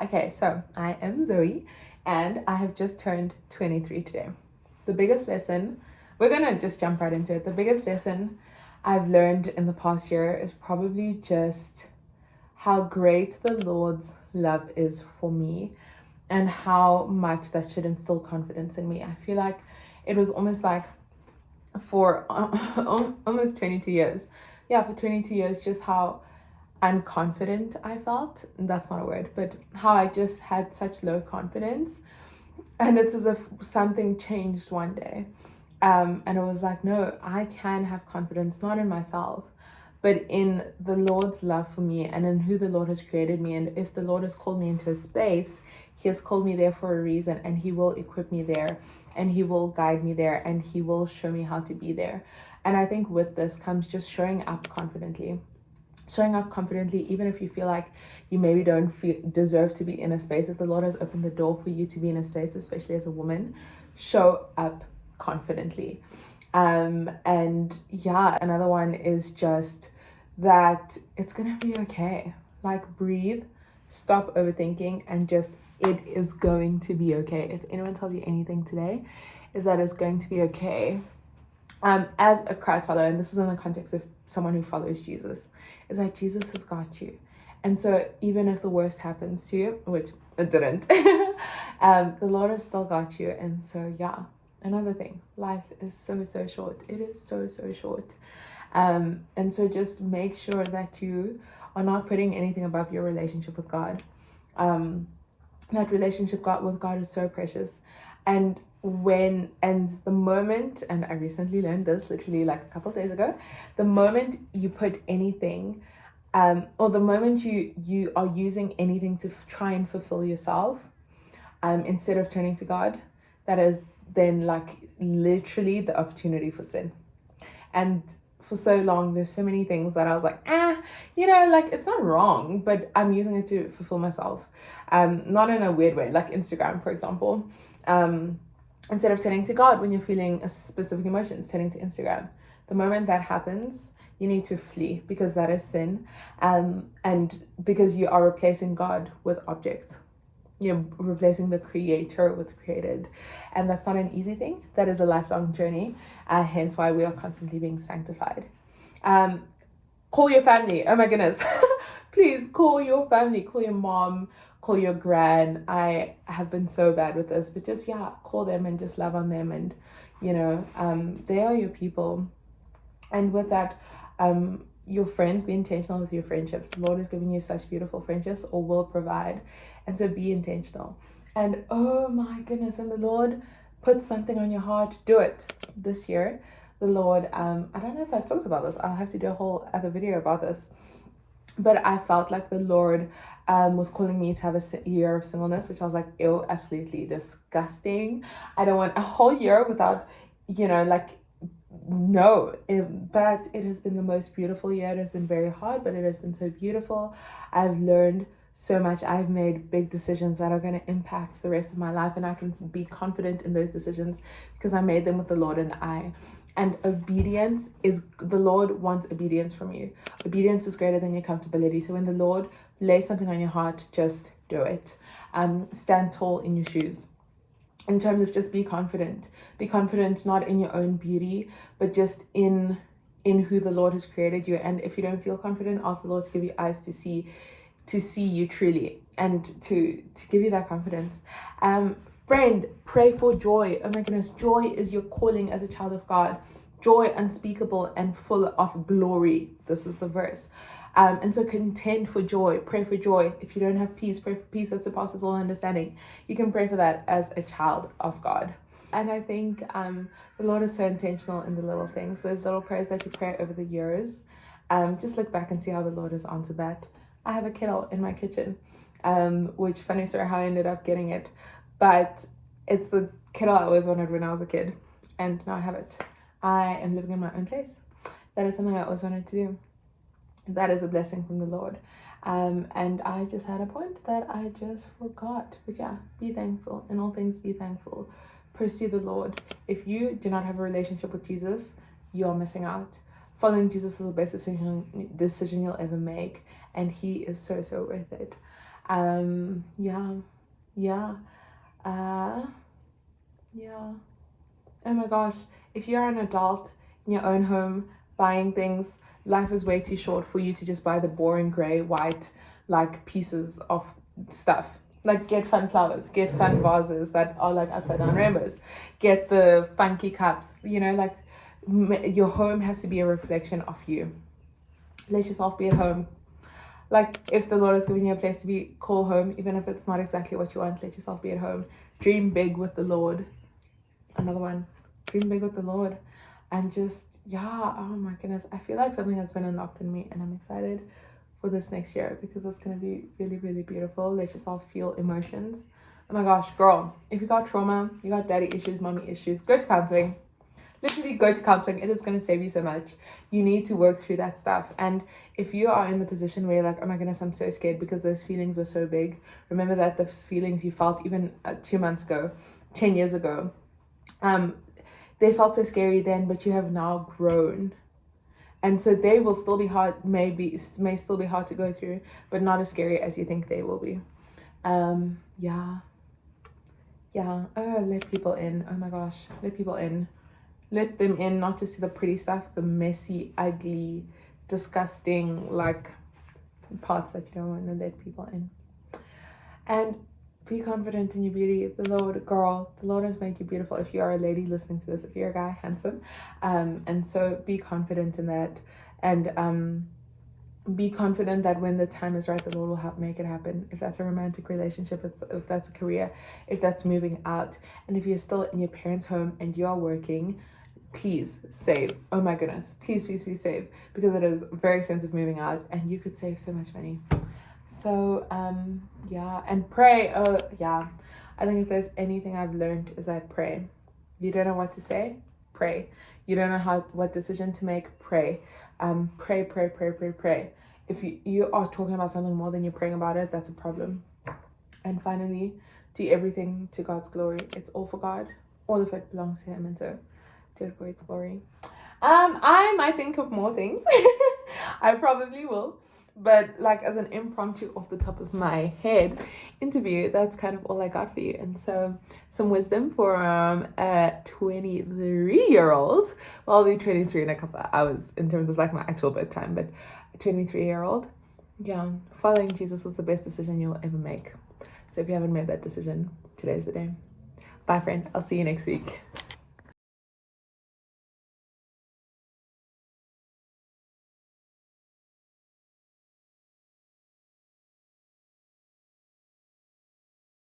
Okay, so I am Zoe and I have just turned 23 today. The biggest lesson, we're gonna just jump right into it. The biggest lesson I've learned in the past year is probably just how great the Lord's love is for me and how much that should instill confidence in me. I feel like it was almost like for almost 22 years. Yeah, for 22 years, just how unconfident I felt. That's not a word, but how I just had such low confidence. And it's as if something changed one day. And it was like, no, I can have confidence, not in myself, but in the Lord's love for me and in who the Lord has created me. And if the Lord has called me into a space, He has called me there for a reason, and He will equip me there, and He will guide me there, and He will show me how to be there. And I think with this comes just showing up confidently. Showing up confidently, even if you feel like you maybe don't deserve to be in a space. If the Lord has opened the door for you to be in a space, especially as a woman, show up confidently. And yeah, another one is just that it's gonna be okay. Like, breathe, stop overthinking, and just, it is going to be okay. If anyone tells you anything today, is that it's going to be okay. As a Christ follower, and this is in the context of someone who follows Jesus, is that Jesus has got you. And so even if the worst happens to you, which it didn't, the Lord has still got you. And so yeah, another thing, life is so short. It is so short. And so just make sure that you are not putting anything above your relationship with God. That relationship with God is so precious. And the moment, and I recently learned this literally like a couple of days ago, the moment you put anything, or the moment you are using anything to try and fulfill yourself, instead of turning to God, that is then like literally the opportunity for sin. And for so long, there's so many things that I was like, like it's not wrong, but I'm using it to fulfill myself. Not in a weird way, like Instagram, for example. Instead of turning to God when you're feeling a specific emotion, turning to Instagram. The moment that happens, you need to flee, because that is sin. And because you are replacing God with objects. You're replacing the creator with created. And that's not an easy thing. That is a lifelong journey. Hence why we are constantly being sanctified. Call your family. Oh my goodness. Please call your family. Call your mom. Call your gran. I have been so bad with this. But just, call them and just love on them. And, they are your people. And with that, your friends, be intentional with your friendships. The Lord has given you such beautiful friendships, or will provide. And so be intentional. And oh my goodness, when the Lord puts something on your heart, do it. This year, the Lord, I don't know if I've talked about this. I'll have to do a whole other video about this. But I felt like the Lord was calling me to have a year of singleness, which I was like, ew, absolutely disgusting. I don't want a whole year without, no. But it has been the most beautiful year. It has been very hard, but it has been so beautiful. I've learned so much. I've made big decisions that are going to impact the rest of my life, and I can be confident in those decisions because I made them with the Lord and I. And obedience is, the Lord wants obedience from you. Obedience is greater than your comfortability. So when the Lord lays something on your heart, just do it. Stand tall in your shoes. In terms of just be confident. Be confident not in your own beauty, but just in who the Lord has created you. And if you don't feel confident, ask the Lord to give you eyes to see you truly, and to give you that confidence. Friend, pray for joy. Oh my goodness, joy is your calling as a child of God. Joy unspeakable and full of glory. This is the verse. And so contend for joy. Pray for joy. If you don't have peace, pray for peace that surpasses all understanding. You can pray for that as a child of God. And I think the Lord is so intentional in the little things. Those little prayers that you pray over the years. Just look back and see how the Lord has answered that. I have a kettle in my kitchen, which, funny story how I ended up getting it. But it's the kettle I always wanted when I was a kid. And now I have it. I am living in my own place. That is something I always wanted to do. That is a blessing from the Lord. And I just had a point that I just forgot. But yeah, be thankful. In all things, be thankful. Pursue the Lord. If you do not have a relationship with Jesus, you are missing out. Following Jesus is the best decision you'll ever make. And He is so worth it. Yeah, yeah, uh, yeah. Oh my gosh, if you're an adult in your own home buying things, life is way too short for you to just buy the boring gray, white, like pieces of stuff. Like, get fun flowers, get fun vases that are like upside down rainbows, get the funky cups, you know, like your home has to be a reflection of you. Let yourself be at home. Like, if the Lord is giving you a place to be, call home, even if it's not exactly what you want, let yourself be at home. Dream big with the Lord. Another one. Dream big with the Lord. And just, yeah, oh my goodness. I feel like something has been unlocked in me, and I'm excited for this next year because it's going to be really, really beautiful. Let yourself feel emotions. Oh my gosh, girl, if you got trauma, you got daddy issues, mommy issues, go to counseling. Literally go to counseling. It is going to save you so much. You need to work through that stuff. And if you are in the position where you're like, oh my goodness, I'm so scared because those feelings were so big, remember that those feelings you felt even 2 months ago, 10 years ago, they felt so scary then, but you have now grown. And so they will still be hard, may still be hard to go through, but not as scary as you think they will be. Yeah. Oh, let people in. Oh my gosh, let people in. Let them in, not just to the pretty stuff, the messy, ugly, disgusting, like, parts that you don't want to let people in. And be confident in your beauty. The Lord has made you beautiful. If you are a lady listening to this, if you're a guy, handsome. And so be confident in that. And be confident that when the time is right, the Lord will help make it happen. If that's a romantic relationship, if that's a career, if that's moving out, and if you're still in your parents' home and you are working, please save. Oh my goodness, please save, because it is very expensive moving out, and you could save so much money. So yeah, and pray. Oh yeah, I think if there's anything I've learned is that pray. You don't know what to say, pray. You don't know what decision to make, pray. Pray. If you are talking about something more than you're praying about it, that's a problem. And finally, do everything to God's glory. It's all for God. All of it belongs to Him, and so do it for His glory. I might think of more things. I probably will. But like, as an impromptu off the top of my head interview, that's kind of all I got for you. And so some wisdom for a 23-year-old. Well, I'll be 23 in a couple of hours in terms of like my actual bedtime, but a 23-year-old. Yeah, following Jesus is the best decision you'll ever make. So if you haven't made that decision, today's the day. Bye, friend. I'll see you next week.